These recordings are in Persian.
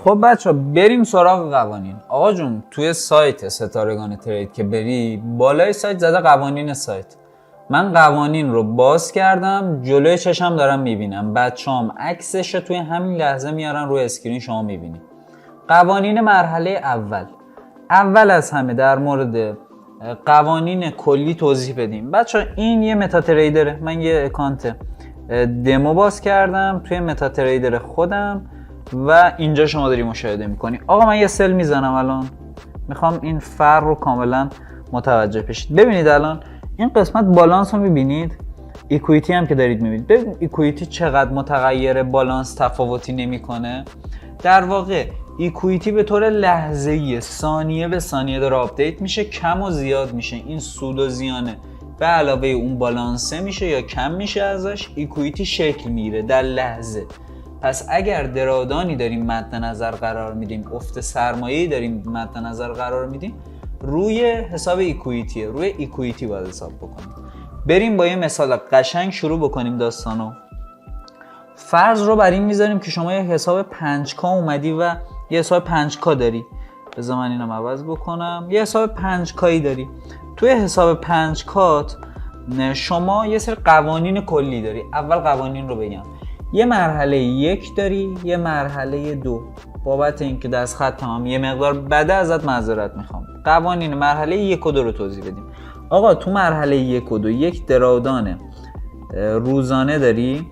خب بچه بریم سراغ قوانین. آقا جون توی سایت ستارگان ترید که بری بالای سایت زده قوانین سایت. من قوانین رو باز کردم، جلوی چشم دارم میبینم. بچه‌ام عکسش رو توی همین لحظه میارن روی اسکرین، شما میبینی. قوانین مرحله اول از همه در مورد قوانین کلی توضیح بدیم. بچه این یه متا تریدره. من یه اکانت دمو باز کردم توی متا تریدر خودم و اینجا شما داری مشاهده میکنی. آقا من یه سل میزنم الان، میخوام این فرق رو کاملا متوجه بشید. ببینید الان این قسمت بالانس رو میبینید، ایکویتی هم که دارید میبینید. ببین ایکویتی چقدر متغیر بالانس تفاوتی نمیکنه. در واقع ایکویتی به طور لحظه‌ای ثانیه به ثانیه داره آپدیت میشه، کم و زیاد میشه. این سود و زیانه به علاوه اون بالانسه میشه یا کم میشه ازش. ایکویتی شکل میگیره در لحظه. پس اگر درادانی داریم مد نظر قرار میدیم، افت سرمایه‌ای داریم مد نظر قرار میدیم، روی حساب ایکویتیه، روی ایکویتی باید حساب بکنیم. بریم با یه مثال قشنگ شروع بکنیم داستانو. فرض رو بر این میذاریم که شما یه حساب 5K اومدی و یه حساب 5K داری. بذار من اینو عوض بکنم. یه حساب 5K داری. توی حساب 5K شما یه سری قوانین کلی داری. اول قوانین رو بگم. یه مرحله 1 داری، یه مرحله 2. بابت اینکه دست خط تمام یه مقدار بده ازت معذرت میخوام. قوانین مرحله 1 و 2 رو توضیح بدیم. آقا تو مرحله 1 و 2 یک درآمد روزانه داری،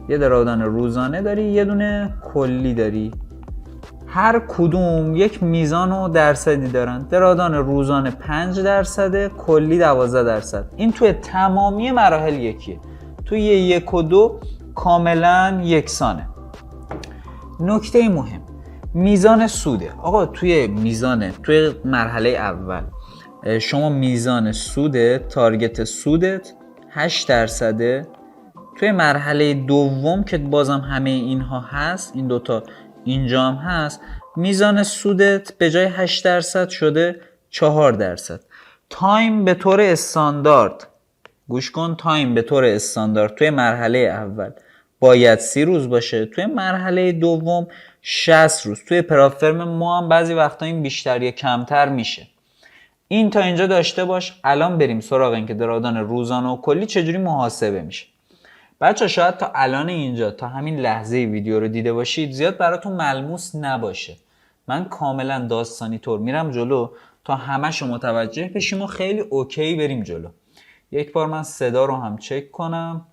یه درآمد روزانه داری، یه دونه کلی داری. هر کدوم یک میزان و درصدی دارن. درآمد روزانه 5%، کلی 12%. این توی تمامی مراحل یکیه. توی 1 و 2 کاملا یکسانه. نکته مهم میزان سوده. آقا توی مرحله اول شما میزان سودت، تارگت سودت 8%. توی مرحله دوم که بازم همه اینها هست، این دوتا اینجا هم هست، میزان سودت به جای 8% شده 4%. تایم به طور استاندارد، گوش کن، تایم به طور استاندارد توی مرحله اول باید 30 روز باشه. توی مرحله دوم 60 روز. توی پرافرم ما هم بعضی وقتا این بیشتر یا کمتر میشه. این تا اینجا داشته باش. الان بریم سراغ این که درآمد روزانه و کلی چجوری محاسبه میشه. بچه شاید تا الان اینجا، تا همین لحظه ویدیو رو دیده باشید، زیاد براتون ملموس نباشه. من کاملا داستانی طور میرم جلو تا همه‌شو متوجه بشیم و خیلی اوکی بریم جلو. یک بار من صدا رو هم چک کنم.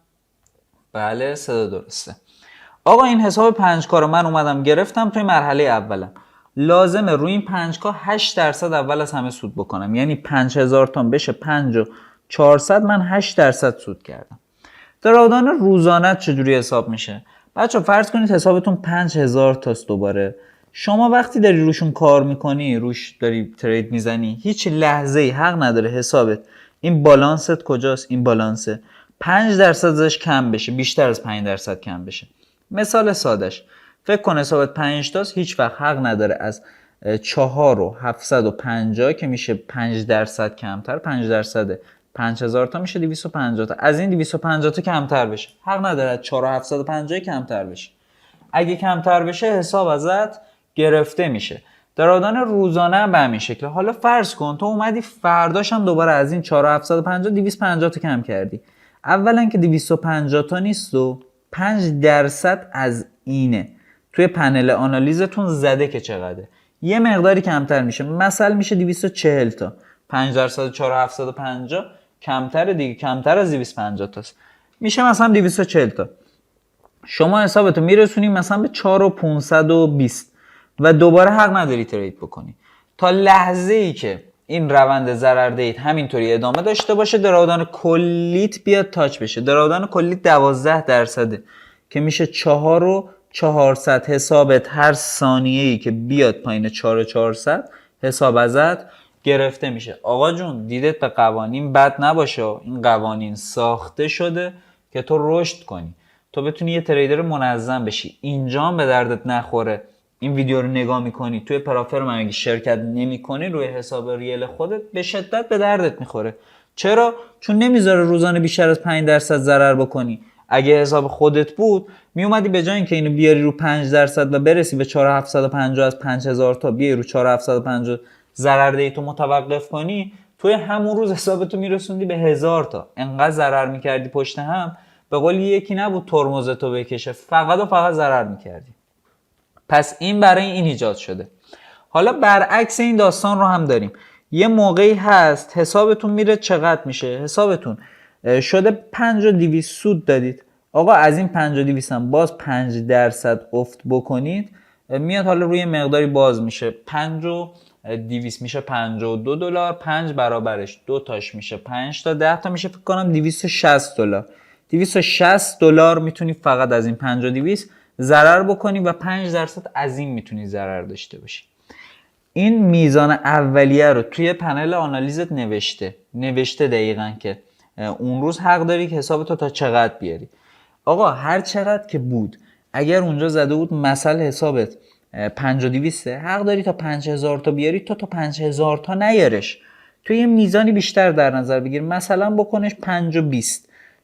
بله صدا درسته. آقا این حساب 5K رو من اومدم گرفتم توی مرحله اولم. لازمه روی این 5K 8% اول از همه سود بکنم. یعنی 5000 تومان بشه 5400، من 8% سود کردم. درآمد روزانه چجوری حساب میشه؟ بچه فرض کنید حسابتون 5000 تاست. دوباره شما وقتی داری روشون کار میکنی، روش داری ترید میزنی، هیچ لحظه ای حق نداره حسابت این بالانست کجاست، این بالانسه 5% ازش کم بشه، بیشتر از 5% کم بشه. مثال سادش فکر کن حسابت 5 تاست، هیچ وقت حق نداره از 4750 که میشه 5% کمتر، 5% 5000 تا میشه 250 تا، از این 250 تا کمتر بشه. حق نداره از 4750 کمتر بشه. اگه کمتر بشه حساب ازت گرفته میشه. درآمد روزانه هم به همین شکله. حالا فرض کن تو اومدی فرداش هم دوباره از این 4750 250 تا کم کردی. اولا که 250 تا نیست و 5% از اینه. توی پنل آنالیزتون زده که چقدره. یه مقداری کمتر میشه. مثلا میشه 240 تا. 5% 4750 کمتره دیگه، کمتر از 250 تاست. میشه مثلا 240 تا. شما حسابتو میرسونی مثلا به 4520 و دوباره حق نداری ترید بکنی تا لحظه ای که این روند ضرردهیت همینطوری ادامه داشته باشه، درآمد کلیت بیاد تاچ بشه. درآمد کلیت 12% که میشه 4400. حسابت هر ثانیه ای که بیاد پایین 4400 حساب ازت گرفته میشه. آقا جون دیدت به قوانین بد نباشه. این قوانین ساخته شده که تو رشد کنی، تو بتونی یه تریدر منظم بشی. اینجا هم به دردت نخوره این ویدیو رو نگاه میکنی توی پرافرم اگه شرکت نمیکنی روی حساب ریل خودت، به شدت به دردت میخوره. چرا؟ چون نمیذاره روزانه بیشتر از 5% ضرر بکنی. اگه حساب خودت بود میومدی به جای اینکه اینو بیاری رو 5% و برسی به 4750 از 5000 تا بیاری رو 4750 ضرر دیتو متوقف کنی، توی همون روز حسابتو میرسوندی به 1000 تا. انقدر ضرر میکردی پشت هم، به قول یکی نبود ترمزتو بکشه، فقط و فقط ضرر میکردی. پس این برای این ایجاد شده. حالا برعکس این داستان رو هم داریم. یه موقعی هست حسابتون میره چقدر میشه؟ حسابتون شده 5200 سود دادید. آقا از این 5200 هم باز 5% افت بکنید، میاد حالا روی مقداری باز میشه 5200 میشه $52، 5 برابرش 2 تاش میشه 5 تا 10 تا میشه فکر کنم $260. $260 میتونی فقط از این 5200 ضرر بکنی و 5% از این میتونی ضرر داشته باشی. این میزان اولیه رو توی پنل آنالیزت نوشته دقیقاً که اون روز حق داری که حسابتو تا چقدر بیاری. آقا هر چقدر که بود، اگر اونجا زده بود مثلا حسابت 5200، حق داری تا 5000 تا بیاری، تا 5000 تا نیارش، تو یه میزانی بیشتر در نظر بگیر، مثلا بکنش 5 و 20،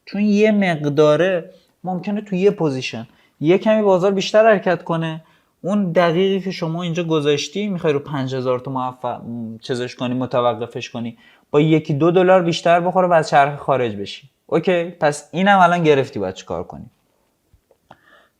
چون یه مقداره ممکنه تو یه پوزیشن یه کمی بازار بیشتر حرکت کنه، اون دقیقی که شما اینجا گذاشتی میخوای رو 5000 تا چیزش کنی، متوقفش کنی، با یکی $2 بیشتر بخوره و از چرخه خارج بشی. اوکی، پس اینم الان گرفتی باید چیکار کنی.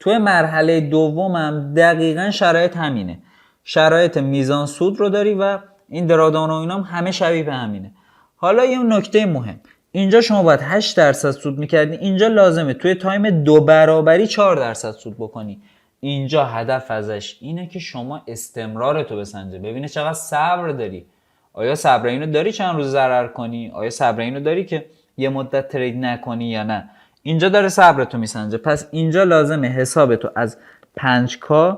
توی مرحله دومم دقیقاً شرایط همینه. شرایط میزان سود رو داری و این درادان و اینام همه شبیه به همینه. حالا یه نکته مهم، اینجا شما باید 8% سود میکردی، اینجا لازمه توی تایم 2 برابری 4% سود بکنی. اینجا هدف ازش اینه که شما استمرارتو بسنجه، ببینه چقدر صبر داری. آیا صبر اینو داری چند روز ضرر کنی؟ آیا صبر اینو داری که یه مدت ترید نکنی یا نه؟ اینجا داره صبرتو میسنجه. پس اینجا لازمه حسابتو از 5K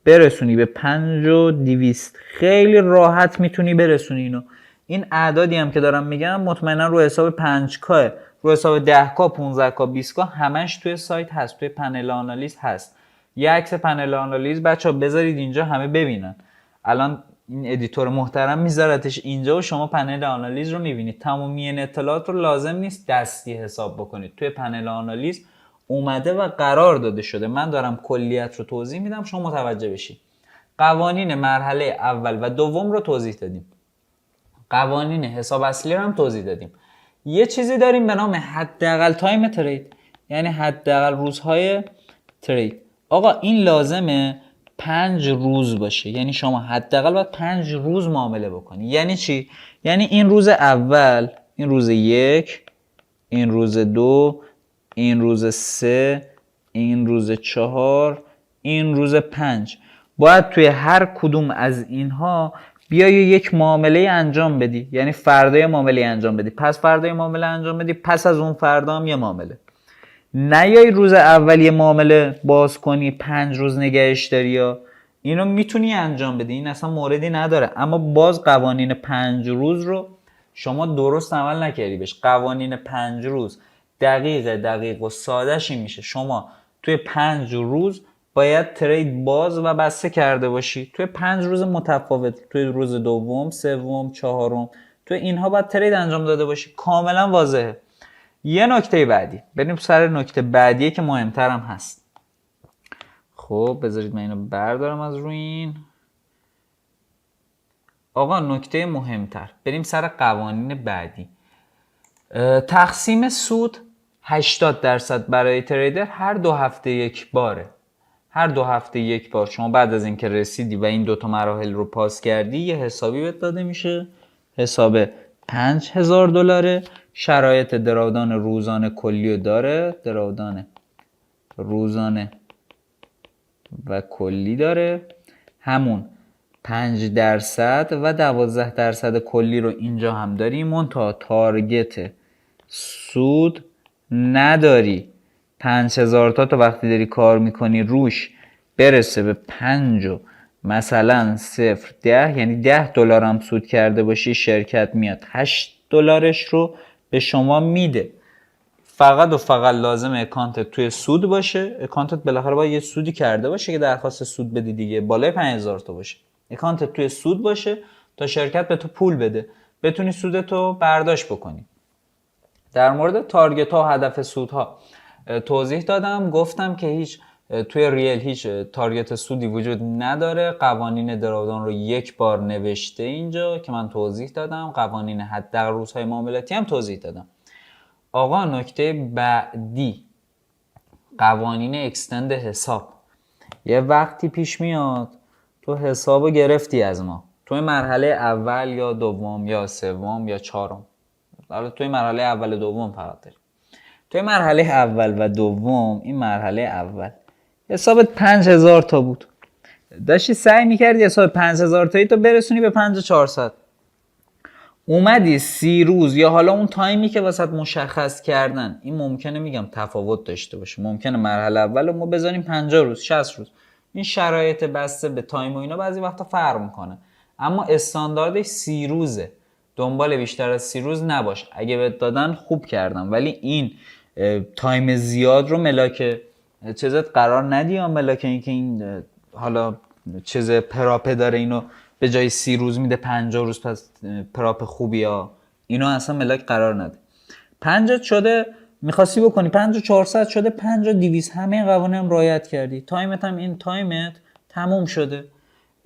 برسونی به 5200. خیلی راحت میتونی برسونی اینو. این اعدادی هم که دارم میگم مطمئنا رو حساب 5K، رو حساب 10K، 15K، 20K همش توی سایت هست، توی پنل آنالیز هست. یه عکس پنل آنالیز بچه‌ها بذارید اینجا همه ببینن. الان این ادیتور محترم میذارتش اینجا و شما پنل آنالیز رو میبینید. تمامی این اطلاعات رو لازم نیست دستی حساب بکنید، توی پنل آنالیز اومده و قرار داده شده. من دارم کلیت رو توضیح میدم شما متوجه بشید. قوانین مرحله اول و دوم رو توضیح دادیم، قوانین حساب اصلی رو هم توضیح دادیم. یه چیزی داریم به نام حداقل تایم ترید، یعنی حداقل روزهای ترید. آقا این لازمه 5 روز باشه، یعنی شما حداقل باید 5 روز معامله بکنی. یعنی چی؟ یعنی این روز اول، این روز 1، این روز 2، این روز 3، این روز 4، این روز 5. باید توی هر کدوم از اینها بیای یک معامله انجام بدی، یعنی فردا معامله انجام بدی، پس فردا معامله انجام بدی، پس از اون فردا هم یه معامله. نیای روز اول یه معامله باز کنی 5 روز نگهش داری، یا اینو میتونی انجام بدی، این اصلا موردی نداره، اما باز قوانین 5 روز رو شما درست عمل نکردی بهش. قوانین 5 روز دقیق و سادهش این میشه شما توی 5 روز باید ترید باز و بسته کرده باشی، توی 5 روز متفاوت، توی روز دوم، سوم، چهارم، توی اینها باید ترید انجام داده باشی. کاملا واضحه. یه نکته بعدی، بریم سر نکته بعدیه که مهمترم هست. خب بذارید من اینو بردارم از روی این. آقا نکته مهمتر، بریم سر قوانین بعدی. تقسیم سود 80% برای تریدر هر 2 هفته یک باره. هر 2 هفته یک بار شما بعد از اینکه رسیدی و این دوتا مراحل رو پاس کردی یه حسابی بهت داده میشه، حساب $5000. شرایط درآمدان روزانه کلی رو داره، درآمدان روزانه و کلی داره، همون 5% و 12% کلی رو اینجا هم داری، منتها تارگت سود نداری. 5000 تا وقتی داری کار میکنی روش برسه به 5 و مثلا 0.10، یعنی $10 هم سود کرده باشی، شرکت میاد $8 رو به شما میده. فقط و فقط لازم اکانتت توی سود باشه. اکانتت بالاخره باید یه سودی کرده باشه که درخواست سود بدی دیگه، بالای 5000 تا باشه. اکانتت توی سود باشه تا شرکت به تو پول بده، بتونی سودتو برداشت بکنی. در مورد تارگت ها و هدف سودها توضیح دادم، گفتم که هیچ توی ریل هیچ تارگت سودی وجود نداره. قوانین دراودان رو یک بار نوشته اینجا که من توضیح دادم، قوانین حداقل روزهای معاملاتی هم توضیح دادم. آقا نکته بعدی، قوانین اکستند حساب. یه وقتی پیش میاد تو حسابو گرفتی از ما، توی مرحله اول یا دوم یا سوم یا چهارم، حالا توی مرحله اول و دوم فقط داریم. توی مرحله اول و دوم، این مرحله اول حسابت 5000 تا بود، داشتی سعی میکردی حساب 5000 تایی تو برسونی به 5400. اومدی 30 روز یا حالا اون تایمی که واسط مشخص کردن، این ممکنه میگم تفاوت داشته باشه، ممکنه مرحله اول رو ما بذاریم 50 روز 60 روز، این شرایط بسته به تایم و اینا بعضی وقتا فرق میکنه، اما استانداردش 30 روزه. دنبال بیشتر از 30 روز نباش. اگه بهت دادن خوب کردم، ولی این تایم زیاد رو ملاک چیزت قرار ندی، یا ملاک اینکه این حالا چیز پراپه داره اینو به جای 30 روز میده 50 روز، پس پراپ خوبی ها، اینو اصلا ملاک قرار نده. 50 شده میخواستی بکنی 5400 شده 5200، همه این قوانین هم رعایت کردی، تایمت هم این تایمت تموم شده.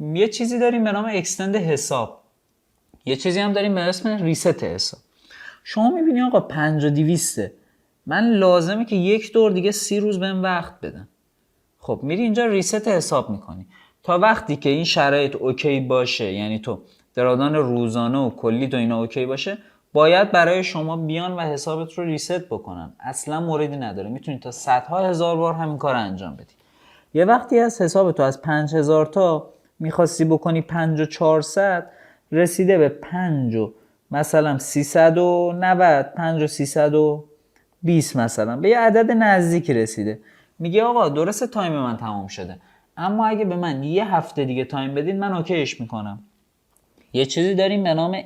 یه چیزی داریم به نام اکستند حساب، یه چیزی هم داریم به اسم ریست حساب. شما میبینی آقا 5200، من لازمه که یک دور دیگه 30 روز بهم وقت بدن. خب میری اینجا ریست حساب میکنی تا وقتی که این شرایط اوکی باشه، یعنی تو درآمد روزانه و کلی تو اینا اوکی باشه، باید برای شما بیان و حسابت رو ریست بکنن. اصلا موردی نداره، میتونی تا صدها هزار بار همین کار انجام بدی. یه وقتی از حساب تو از 5000 تا میخواستی بکنی 5400، رسیده به 5 مثلا 390 5320 مثلا به یه عدد نزدیکی رسیده. میگه آقا درسته تایم من تمام شده، اما اگه به من یه هفته دیگه تایم بدید من اوکیش میکنم. یه چیزی داریم به نام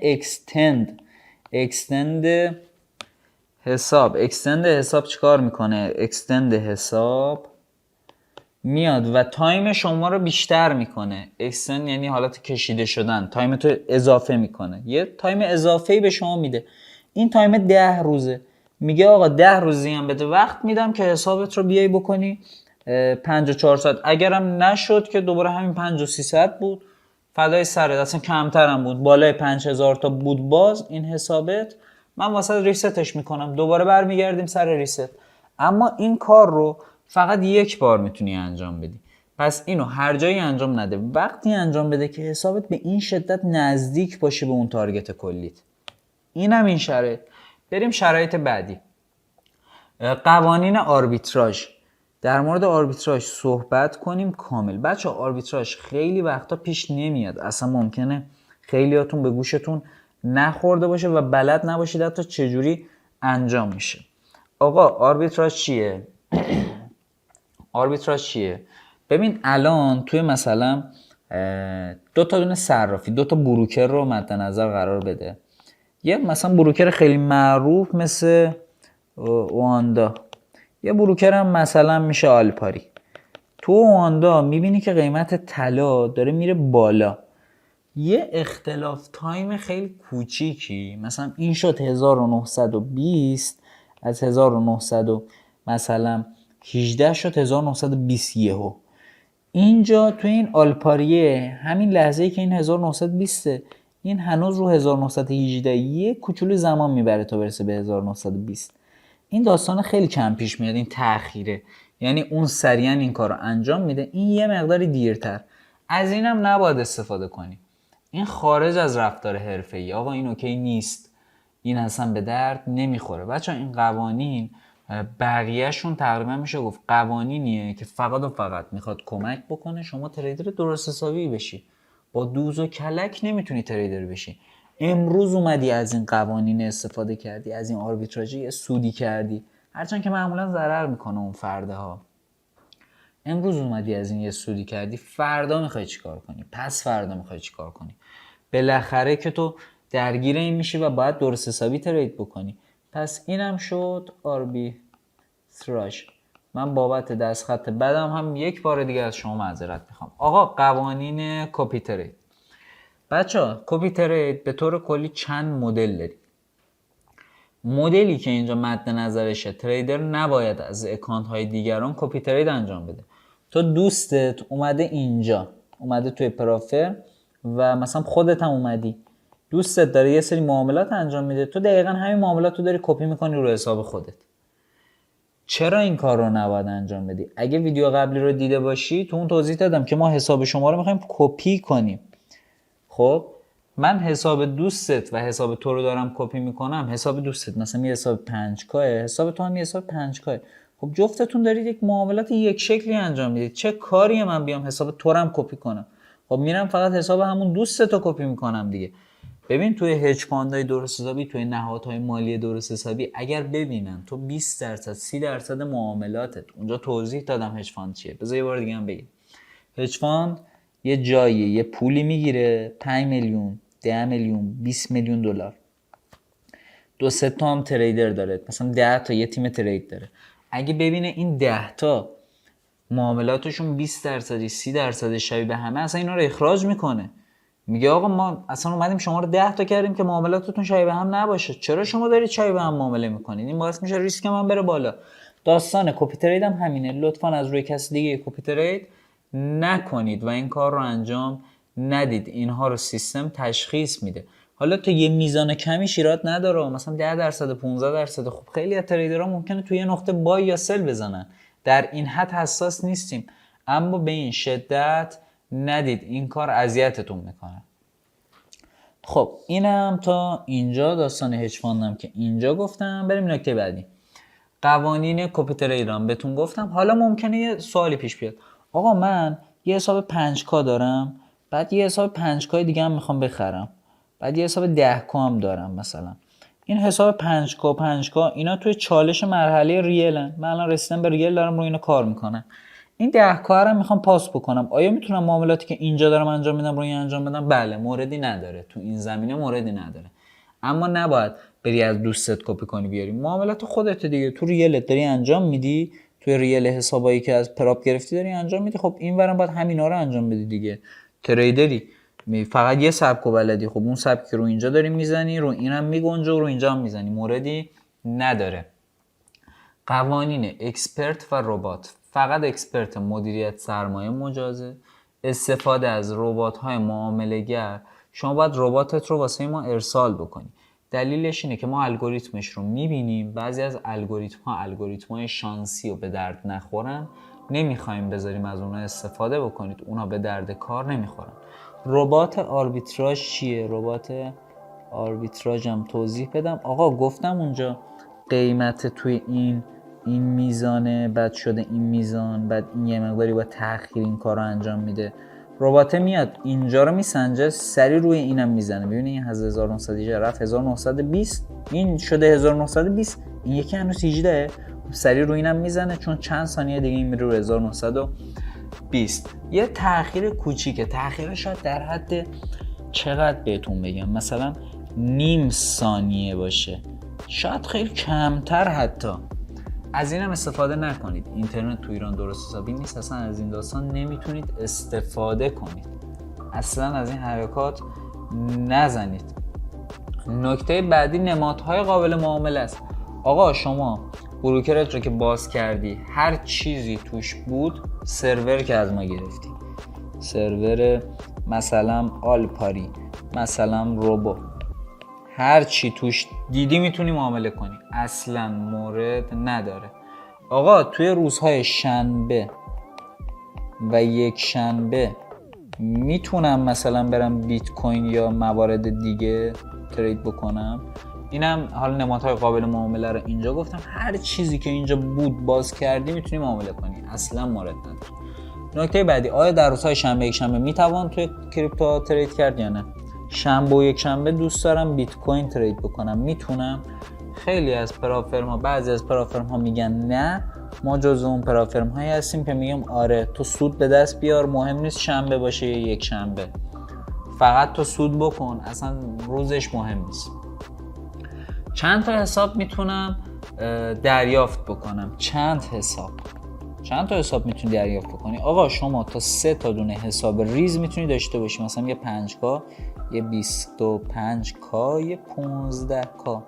اکستند حساب. اکستند حساب چیکار میکنه؟ اکستند حساب میاد و تایم شما رو بیشتر میکنه. اکستند یعنی حالت کشیده شدن، تایم تو اضافه میکنه، یه تایم اضافه‌ای به شما میده. این تایم 10 روزه، میگه آقا 10 روزی هم بده وقت میدم که حسابت رو بیای بکنی 5400. اگرم نشد که دوباره همین 5300 بود، فدای سرت، اصلا کمتر هم بود، بالای 5000 تا بود، باز این حسابت من واسه ریستش میکنم، دوباره برمیگردیم سر ریست. اما این کار رو فقط یک بار میتونی انجام بدی، پس اینو هر جایی انجام نده، وقتی انجام بده که حسابت به این شدت نزدیک باشه به اون تارگت کلیت. اینم این شرایط. بریم شرایط بعدی، قوانین آربیتراژ. در مورد آربیتراژ صحبت کنیم کامل. بچه آربیتراژ خیلی وقتا پیش نمیاد، اصلا ممکنه خیلیاتون به گوشتون نخورده باشه و بلد نباشید حتی چجوری انجام میشه. آقا آربیتراژ چیه؟ آربیتراژ چیه؟ ببین الان توی مثلا دو تا دونه صرافی، دو تا بروکر رو مد نظر قرار بده. یه مثلا بروکر خیلی معروف مثل اواندا، یه بروکر هم مثلا میشه آلپاری. تو اواندا میبینی که قیمت طلا داره میره بالا، یه اختلاف تایم خیلی کوچیکی، مثلا این شد 1920، از 1900 مثلا 18 شد 1920 یهو. اینجا تو این آلپاریه همین لحظه‌ای که این 1920، این هنوز رو 1918 یه کوچولو زمان میبره تا برسه به 1920. این داستان خیلی کم پیش میاد، این تأخیره، یعنی اون سریعا این کار رو انجام میده، این یه مقداری دیرتر. از اینم نباید استفاده کنی، این خارج از رفتار حرفه‌ای. آقا این اوکی نیست، این اصلا به درد نمیخوره. بچه این قوانین بقیهشون تقریبا میشه گفت قوانینیه که فقط و فقط میخواد کمک بکنه شما تریدر درست حسابی بشی. با دوز و کلک نمیتونی تریدر بشی. امروز اومدی از این قوانین استفاده کردی، از این آربیتراژی سودی کردی، هرچند که معمولا ضرر میکنه اون فرده ها. امروز اومدی از این یه سودی کردی، فردا میخوای چیکار کنی؟ پس فردا میخوای چیکار کنی؟ بالاخره که تو درگیر این میشی و باید درست حسابی ترید بکنی. پس اینم شد آربیتراژ. من بابت دستخط بدم هم یک بار دیگه از شما معذرت میخوام. آقا قوانین کپی ترید. بچه ها کپی ترید به طور کلی چند مدل داریم. مدلی که اینجا مد نظرشه، تریدر نباید از اکانت های دیگران کپی ترید انجام بده. تو دوستت اومده اینجا، اومده توی پرافر و مثلا خودت هم اومدی، دوستت داره یه سری معاملات انجام میده، تو دقیقا همین معاملات رو داری کپی میکنی رو حساب خودت. چرا این کار رو نباید انجام بدی؟ اگه ویدیو قبلی رو دیده باشی تو اون توضیح دادم که ما حساب شما رو میخوایم کپی کنیم. خب من حساب دوستت و حساب تو رو دارم کپی میکنم. حساب دوستت مثلا یه حساب 5K، حساب تو هم یه حساب 5K. خب جفتتون دارید یک معاملات یک شکلی انجام میدید، چه کاریه من بیام حساب تو رو هم کپی کنم؟ خب میرم فقط حساب همون دوستت رو کپی میکنم دیگه. ببین توی هج فاندهای درست حسابی، توی نهادهای مالی درست حسابی، اگر ببینن تو 20% 30% معاملاتت، اونجا توضیح دادم هج فاند چیه، بذار یه بار دیگه هم بگم. هج فاند یه جاییه، یه پولی میگیره 5 میلیون، 10 میلیون، 20 میلیون دلار. 2-3 تا هم تریدر داره، مثلا 10 تا یه تیم ترید داره. اگه ببینه این 10 تا معاملاتشون 20% 30% شبیه به همه، اصلا اینا رو اخراج میکنه. میگه آقا ما اصلا اومدیم شما رو 10 تا کردیم که معاملاتتون شبیه به هم نباشه، چرا شما دارید شبیه به هم معامله میکنید؟ این باعث میشه ریسک من بره بالا. داستان کپی ترید هم همینه. لطفا از روی کسی دیگه کپی ترید نکنید و این کار رو انجام ندید. اینها رو سیستم تشخیص میده. حالا تو یه میزان کمیش ایراد نداره، مثلا 10% 15%. خب خیلی از تریدرها ممکنه توی یه نقطه بای یا سل بزنن، در این حد حساس نیستیم، اما به این شدت ندید، این کار اذیتتون میکنه. خب اینم تا اینجا داستان هج فاندم که اینجا گفتم. بریم نکته بعدی، قوانین کپی تریدرام بهتون گفتم. حالا ممکنه یه سوالی پیش بیاد، آقا من یه حساب 5K دارم، بعد یه حساب 5K دیگه هم میخوام بخرم، بعد یه حساب 10K هم دارم مثلا. این حساب 5K اینا توی چالش مرحله ریلن، من الان رسیدم به ریل، دارم روی اینا کار میکنم. این 10K رو میخوام پاس بکنم، آیا میتونم معاملاتی که اینجا دارم انجام میدم روی انجام بدم؟ بله، موردی نداره، تو این زمینه موردی نداره. اما نباید بری از دوستت کپی کنی بیاری. معاملات خودت دیگه، تو ریلت داری انجام میدی، توی ریل حسابایی که از پراپ گرفتی داری انجام میدی. خب این ورم باید همینا رو انجام بدی دیگه. تریدری فقط یه سبکو بلدی، خب اون سبکی رو اینجا داری میزنی، رو اینم میگنجه و رو اینجا هم میزنی، موردی نداره. قوانین اکسپرت و ربات. فقط اکسپرت مدیریت سرمایه مجازه. استفاده از ربات‌های معامله‌گر، شما باید رباتت رو واسه ما ارسال بکنی. دلیلش اینه که ما الگوریتمش رو میبینیم، بعضی از الگوریتم‌های شانسی و به درد نخورن، نمیخوایم بذاریم از اونها استفاده بکنید، اونها به درد کار نمیخورن. ربات آربیتراژ چیه؟ ربات آربیتراژ هم توضیح بدم. آقا گفتم اونجا قیمت توی این میزانه، بعد شده این میزان، بعد این یه مقداری با تأخیر این کار رو انجام میده. ربات میاد اینجا رو میسنجه، سری روی اینم میزنه. ببینید این از 1900 رفت 1920، این شده 1920، این یکی هنوز 18، سری روی اینم میزنه چون چند ثانیه دیگه این میره رو 1920. یه تأخیر کوچیکه، تأخیر شاید در حد چقدر بهتون بگم، مثلا نیم ثانیه باشه، شاید خیلی کمتر حتی. از اینم استفاده نکنید. اینترنت تو ایران درست حسابی نیست، اصلا از این داستان نمیتونید استفاده کنید، اصلا از این حرکات نزنید. نکته بعدی نمادهای قابل معامله است. آقا شما بروکرت رو که باز کردی، هر چیزی توش بود سرور که از ما گرفتی، سرور مثلا آلپاری، مثلا روبو، هر چی توش دیدی میتونی معامله کنی، اصلا مورد نداره. آقا توی روزهای شنبه و یک شنبه میتونم مثلا برم بیت کوین یا موارد دیگه ترید بکنم. اینم حالا نمادهای قابل معامله رو اینجا گفتم. هر چیزی که اینجا بود باز کردی میتونی معامله کنی، اصلا مورد نداره. نکته بعدی، آیا در روزهای شنبه یک شنبه میتوان توی کریپتو ترید کرد یا نه؟ شنبه و یک شنبه دوست دارم بیت کوین ترید بکنم، میتونم؟ خیلی از پرافرما، بعضی از پرافرما میگن نه، ما جزو اون پرافرم هایی هستیم که میگم آره تو سود به دست بیار، مهم نیست شنبه باشه یا یک شنبه، فقط تو سود بکن، اصلا روزش مهم نیست. چند تا حساب میتونم دریافت بکنم؟ چند تا حساب میتونی دریافت بکنی؟ آقا شما تا 3 تا دونه حساب ریز میتونی داشته باشی، مثلا یه 5K، یه 25K، یه 15K.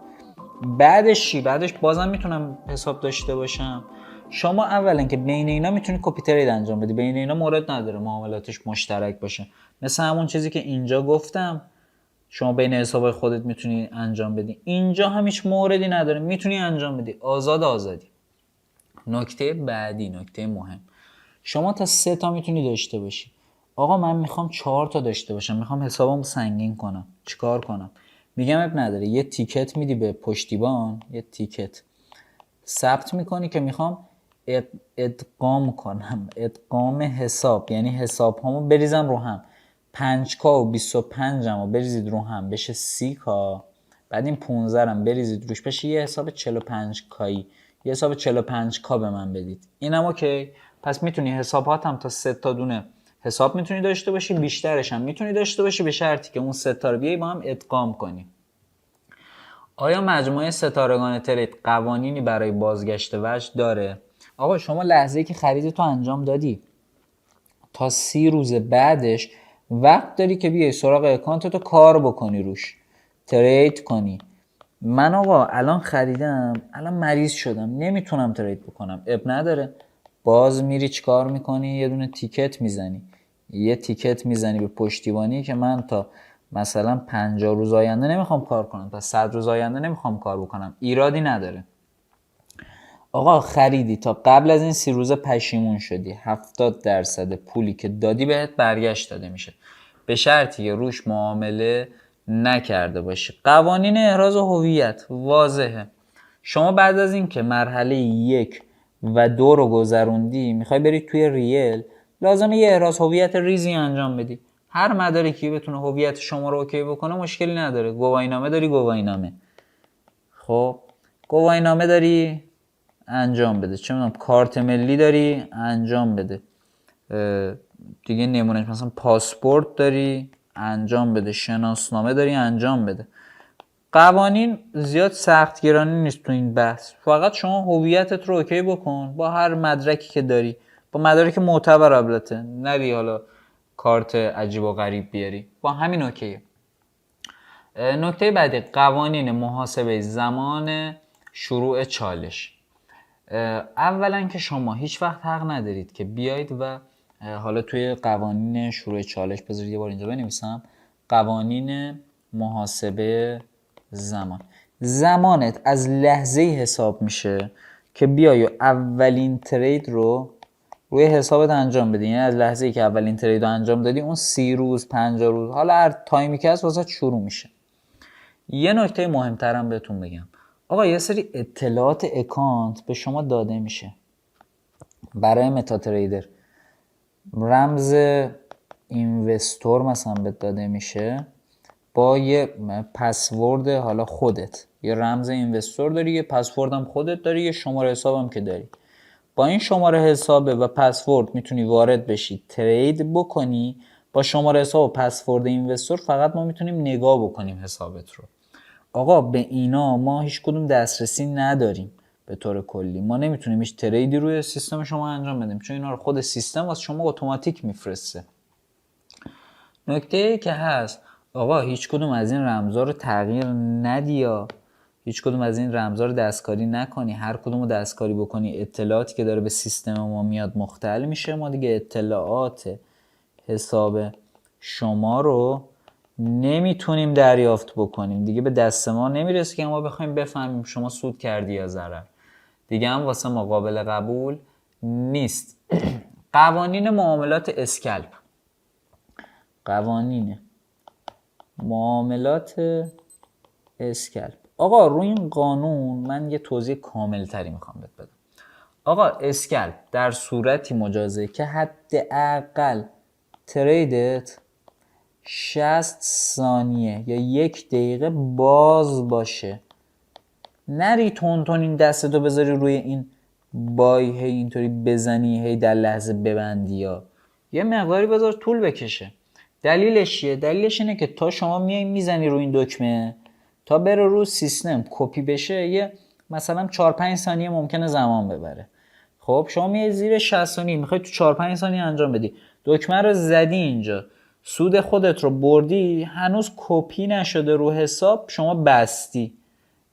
بعدش چی؟ بعدش بازم میتونم حساب داشته باشم. شما اولا که بین اینا میتونی کپی ترید انجام بدی، بین اینا مورد نداره معاملاتش مشترک باشه، مثل همون چیزی که اینجا گفتم شما بین حساب خودت میتونی انجام بدی، اینجا هم هیچ موردی نداره، میتونی انجام بدی، آزادی. نکته بعدی، نکته مهم، شما تا 3 تا میتونی داشته باشی. آقا من میخوام 4 تا داشته باشم، میخوام حسابم سنگین کنم، چیکار کنم؟ میگم اب نداره، یه تیکت میدی به پشتیبان، یه تیکت ثبت میکنی که میخوام ادغام کنم، ادغام حساب، یعنی حساب هامو بریزم رو هم، 5K و 25 رو بریزید رو هم بشه 30K، بعد این 15 رو بریزید روش بشه یه حساب 45K، یه حساب 45K به من بدید. اینم اوکی. پس میتونی حساباتم تا 3 تا دونه حساب میتونی داشته باشی، بیشترش هم میتونی داشته باشی به شرطی که اون 3 تا رو بیای با هم ادغام کنی. آیا مجموعه ستارگان ترید قوانینی برای بازگشت وجه داره؟ آقا شما لحظه‌ای که خریدتو انجام دادی تا 30 روز بعدش وقت داری که بیای سراغ اکانتتو کار بکنی روش، ترید کنی. من آقا الان خریدم، الان مریض شدم نمیتونم ترید بکنم، اب نداره، باز میری چیکار میکنی؟ یه دونه تیکت میزنی، یه تیکت میزنی به پشتیبانی که من تا مثلا 50 روز آینده نمیخوام کار کنم، تا 100 روز آینده نمیخوام کار بکنم، ایرادی نداره. آقا خریدی تا قبل از این 30 روز پشیمون شدی، 70% پولی که دادی بهت برگشت داده میشه، به شرطی که روش معامله نکرده باشی. قوانین احراز هویت واضحه. شما بعد از این که مرحله 1 و 2 رو گذروندی میخوای بری توی ریل، لازمه یه احراز هویت ریزی انجام بدی. هر مدارکی بتونه هویت شما رو اوکی بکنه مشکلی نداره. گواهینامه داری، گواهینامه، خب گواهینامه داری انجام بده، چه میدونم کارت ملی داری انجام بده، دیگه نمونهش مثلا پاسپورت داری انجام بده، شناسنامه داری انجام بده. قوانین زیاد سختگیرانه نیست تو این بحث، فقط شما هویتت رو اوکی بکن با هر مدرکی که داری، با مدارک معتبر البته، نری حالا کارت عجیب و غریب بیاری، با همین اوکیه. نکته بعدی، قوانین محاسبه زمان شروع چالش. اولا که شما هیچ وقت حق ندارید که بیاید و حالا توی قوانین شروع چالش، بذارید یه بار اینجا بنویسم، قوانین محاسبه زمانت از لحظه حساب میشه که بیای اولین ترید رو روی حسابت انجام بدی، یعنی از لحظه ای که اولین ترید رو انجام دادی اون 30 روز 50 روز حالا هر تایمی که هست واسه شروع میشه. یه نکته مهمترم بهتون بگم، آقا یه سری اطلاعات اکانت به شما داده میشه برای متا تریدر، رمز اینوستور مثلا بهت داده میشه با یه پسورد، حالا خودت یه رمز اینوستور داری، یه پسورد هم خودت داری، یه شماره حساب هم که داری. با این شماره حساب و پسورد میتونی وارد بشی ترید بکنی، با شماره حساب و پسورد اینوستور فقط ما میتونیم نگاه بکنیم حسابت رو. آقا به اینا ما هیچ کدوم دسترسی نداریم، به طور کلی ما نمیتونیم هیچ تریدی روی سیستم شما انجام بدیم، چون اینا رو خود سیستم واسه شما اتوماتیک میفرسته. نکته که هست، آقا هیچ کدوم از این رمزا رو تغییر ندی، یا هیچ کدوم از این رمزا رو دستکاری نکنی. هر کدوم رو دستکاری بکنی اطلاعاتی که داره به سیستم ما میاد مختل میشه، ما دیگه اطلاعات حساب شما رو نمیتونیم دریافت بکنیم، دیگه به دست ما نمیرسه که ما بخوایم بفهمیم شما سود کردی یا ضرر، دیگه هم واسه ما قابل قبول نیست. قوانین معاملات اسکلپ، قوانین معاملات اسکلپ. آقا روی این قانون من یه توضیح کامل تری میخوام بهت بدم. آقا اسکلپ در صورتی مجازه که حداقل تریدت 60 ثانیه یا 1 دقیقه باز باشه، نری تون این دستتو بذاری روی این بای هی اینطوری بزنی هی در لحظه ببندی، یا یه مقداری بذار طول بکشه. دلیلش چیه؟ دلیلش اینه که تا شما میای میزنی روی این دکمه تا بره رو سیستم کپی بشه یه مثلا 4-5 ثانیه ممکنه زمان ببره. خب شما میای زیر 60 ثانیه میخوای تو 4-5 ثانیه انجام بدی، دکمه رو زدی اینجا، سود خودت رو بردی، هنوز کپی نشده رو حساب، شما بستی.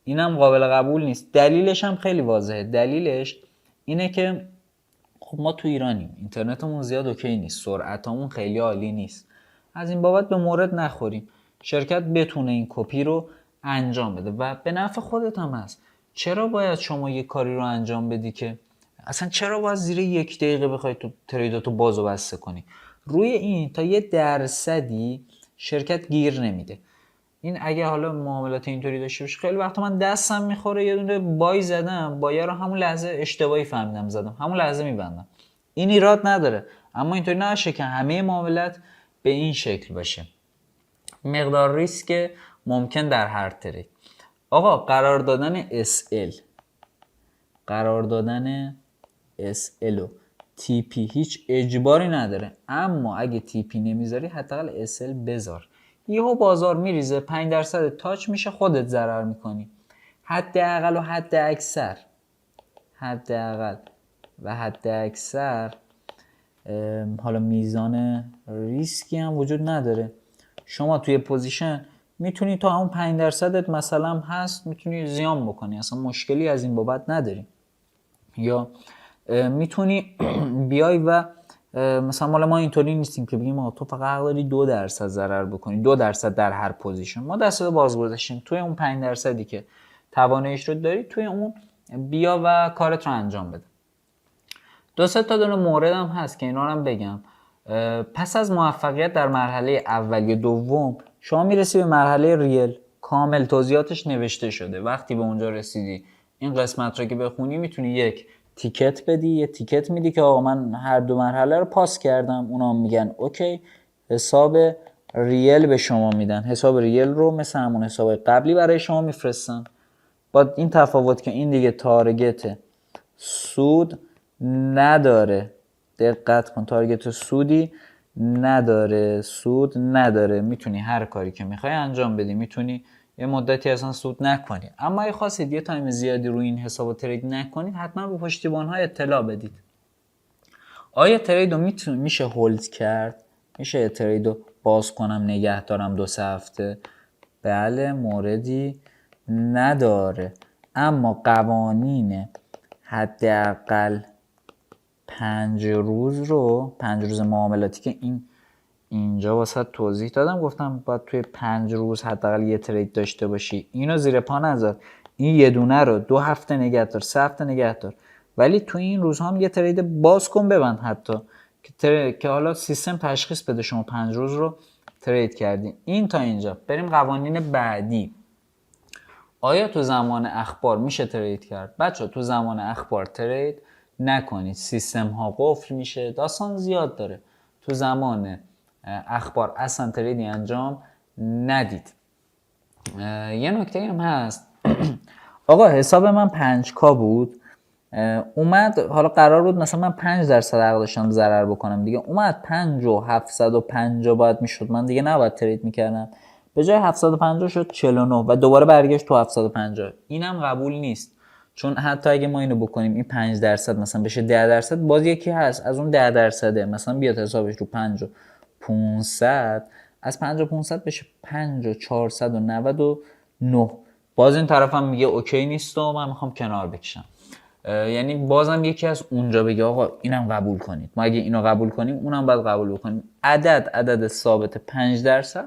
اینم قابل قبول نیست. دلیلش هم خیلی واضحه. دلیلش اینه که خب ما تو ایرانیم، اینترنتمون زیاد اوکی نیست، سرعتمون خیلی عالی نیست، از این بابت به مورد نخوریم. شرکت بتونه این کپی رو انجام بده و به نفع خودت هم هست. چرا باید شما یه کاری رو انجام بدی که اصلا چرا باید زیر 1 دقیقه بخوای تو تریداتو باز و بسته کنی؟ روی این تا یه درصدی شرکت گیر نمیده. این اگه حالا معاملات اینطوری داشته باشه، خیلی وقتا من دستم میخوره یه دونه بای زدم، بایه رو همون لحظه اشتباهی فهمیدم زدم، همون لحظه میبندم، این ایراد نداره. اما اینطوری نشه که همه معاملات به این شکل باشه. مقدار ریسک ممکن در هر ترید. آقا قرار دادن SL و TP هیچ اجباری نداره، اما اگه TP نمیذاری حداقل SL بذار. یهو بازار میریزه 5% تاچ میشه، خودت ضرر میکنی. حداقل و حداکثر حالا میزان ریسکی هم وجود نداره. شما توی پوزیشن میتونی تا همون 5% مثلا هست میتونی زیان بکنی، اصلا مشکلی از این بابت نداری. یا میتونی بیای و مثلا مال ما اینطوری نیستیم که بگیم تو فقط حق داری 2% ضرر بکنی، 2% در هر پوزیشن. ما دست باز گذاشتیم توی اون 5% که تواناییش رو داری، توی اون بیا و کارت رو انجام بده. 2-3 تا دونه مورد هم هست که اینا رو هم بگم. پس از موفقیت در مرحله اول یا دوم شما میرسی به مرحله ریل، کامل توضیحاتش نوشته شده. وقتی به اونجا رسیدی این قسمت رو که بخونی میتونی یک تیکت بدی، یه تیکت میدی که آقا من هر دو مرحله رو پاس کردم، اونا میگن اوکی، حساب ریل به شما میدن. حساب ریل رو مثل همون حساب قبلی برای شما میفرستن، با این تفاوت که این دیگه تارگت سود نداره. دقت کن، تارگت سودی نداره، سود نداره. میتونی هر کاری که میخوای انجام بدی، میتونی یه مدتی اصلا سود نکنی. اما اگه خواستید یه تایم زیادی روی این حساب ترید نکنید، حتما به پشتیبان‌ها اطلاع بدید. آیا ترید رو میشه هولد کرد؟ میشه ترید رو باز کنم نگه دارم 2-3 هفته؟ بله، موردی نداره. اما قوانین حداقل 5 روز معاملاتی که اینجا واسه توضیح دادم، گفتم باید توی 5 روز حداقل یه ترید داشته باشی. اینو زیر پا نذار، این یه دونه رو 2 هفته نگه دار، 3 هفته نگه دار، ولی توی این روزها هم یه ترید باز کن، ببند حتی که حالا سیستم تشخیص بده شما 5 روز رو ترید کردین. این تا اینجا. بریم قوانین بعدی. آیا تو زمان اخبار میشه ترید کرد؟ بچه تو زمان اخبار ترید نکنید، سیستم ها قفل میشه، داستان زیاد داره. تو زمان اخبار اصلا تریدی انجام ندید. یه نکته هم هست آقا حساب من 5K بود، اومد حالا قرار بود مثلا من 5% حق داشتم ضرر بکنم دیگه، اومد 5,750 باید میشد، من دیگه نباید ترید میکردم، به جای 750 شد 49 و دوباره برگشت تو 750. اینم قبول نیست، چون حتی اگه ما اینو بکنیم این 5% مثلا بشه 10%، باز یکی هست از اون 10% مثلا بیاد حسابش رو 5,500، از 5,500 بشه 5,499، باز این طرفم میگه اوکی نیست و من میخوام کنار بکشم. یعنی بازم یکی از اونجا بگه آقا اینم قبول کنید، ما اگه اینو قبول کنیم اونم باید قبول بکنیم. عدد ثابت 5%،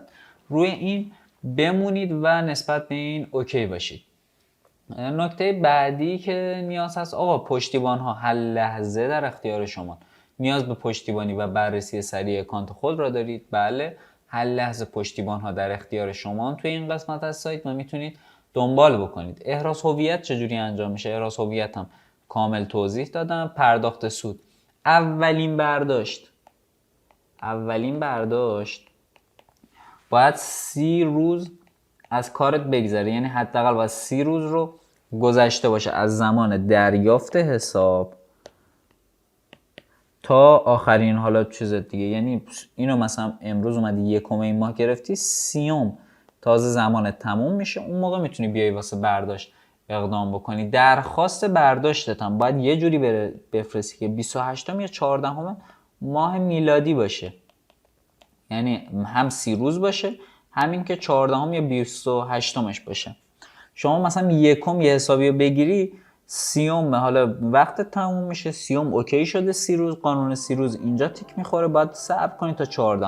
روی این بمونید و نسبت به این اوکی باشید. نکته بعدی که نیاز هست آقا، پشتیبان ها هر لحظه در اختیار شما. نیاز به پشتیبانی و بررسی سریع اکانت خود را دارید؟ بله، هر لحظه پشتیبان ها در اختیار شما توی این قسمت از سایت و میتونید دنبال بکنید. احراز هویت چجوری انجام میشه؟ احراز هویت هم کامل توضیح دادم. پرداخت سود، اولین برداشت باید 30 روز از کارت بگذره، یعنی حداقل باید 30 روز رو گذشته باشه از زمان دریافت حساب تا آخرین حالا چیز دیگه. یعنی اینو مثلا امروز اومدی 1 این ماه گرفتی، 30م تازه زمان تموم میشه، اون موقع میتونی بیای واسه برداشت اقدام بکنی. درخواست برداشتت هم باید یه جوری بفرستی که 28م یا 14م ماه میلادی باشه، یعنی هم 30 روز باشه، همین که 14م یا 28مش باشه. شما مثلا یکم یه حسابی رو بگیری، سیوم حالا وقت تموم میشه، سیوم اوکی شده 30 روز، قانون 30 روز اینجا تیک میخوره، باید صبر کنید تا 14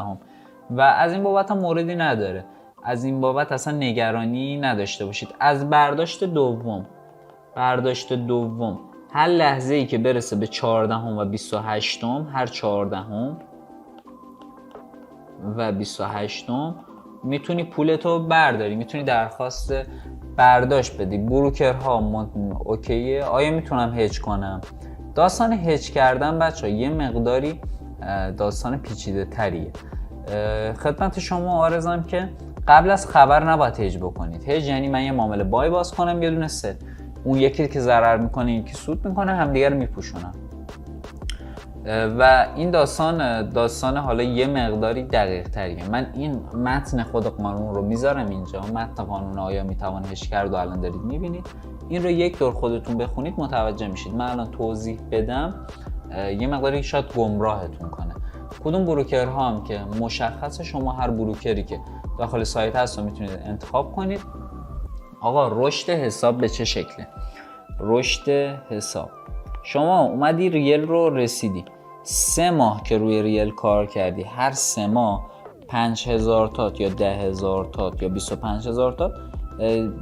و از این بابت هم موردی نداره. از این بابت اصلا نگرانی نداشته باشید. از برداشت دوم هر لحظه ای که برسه به 14 و 28 هر 14 و 28 میتونی پولتو برداری، میتونی درخواست برداشت بدی. بروکرها اوکیه. آیا میتونم هج کنم؟ داستان هج کردن بچه ها یه مقداری داستان پیچیده تریه. خدمت شما عرضم که قبل از خبر نباید هج بکنید. هج یعنی من یه معامله بای باز کنم، یه دونه ست، اون یکی که ضرر میکنه یکی سود میکنه، همدیگه رو میپوشونن و این داستان حالا یه مقداری دقیق تریه. من این متن خود قانون رو میذارم اینجا، متن قانون آیا میتوان هج کرد و الان دارید میبینید. این رو یک دور خودتون بخونید متوجه میشید. من الان توضیح بدم یه مقداری شاید گمراهتون کنه. کدوم بروکرها هم که مشخص، شما هر بروکری که داخل سایت هست رو میتونید انتخاب کنید. آقا رشد حساب به چه شکله؟ رشد حساب، شما اومدی ریل رو رسیدی 3 ماه که روی ریل کار کردی، هر 3 ماه 5000 تات یا 10000 تات یا 25000 تات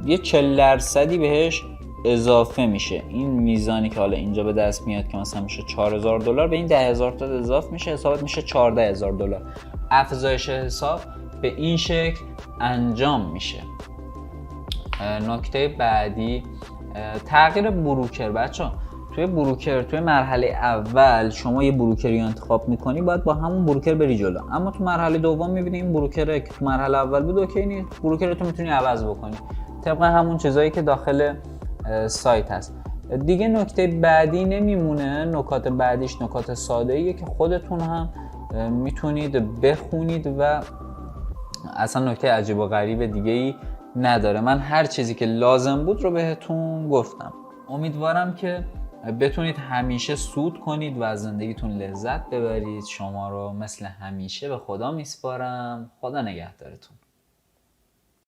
یه 40% بهش اضافه میشه. این میزانی که حالا اینجا به دست میاد که مثلا میشه $4000، به این 10000 تات اضافه میشه، حسابت میشه $14000. افزایش حساب به این شکل انجام میشه. نکته بعدی تغییر بروکر. بچه‌ها توی مرحله اول شما یه بروکری انتخاب میکنی، باید با همون بروکر بری جلو. اما تو مرحله دوم میبینی این بروکره که تو مرحله اول بود اوکی نیست، بروکرتو میتونی عوض بکنی طبق همون چیزایی که داخل سایت هست. دیگه نکته بعدی نمیمونه. نکات بعدیش نکات ساده‌ایه که خودتون هم میتونید بخونید و اصلا نکته عجیب و غریب دیگه‌ای نداره. من هر چیزی که لازم بود رو بهتون گفتم. امیدوارم که بتونید همیشه سود کنید و از زندگیتون لذت ببرید. شما رو مثل همیشه به خدا میسپارم. خدا نگهدارتون.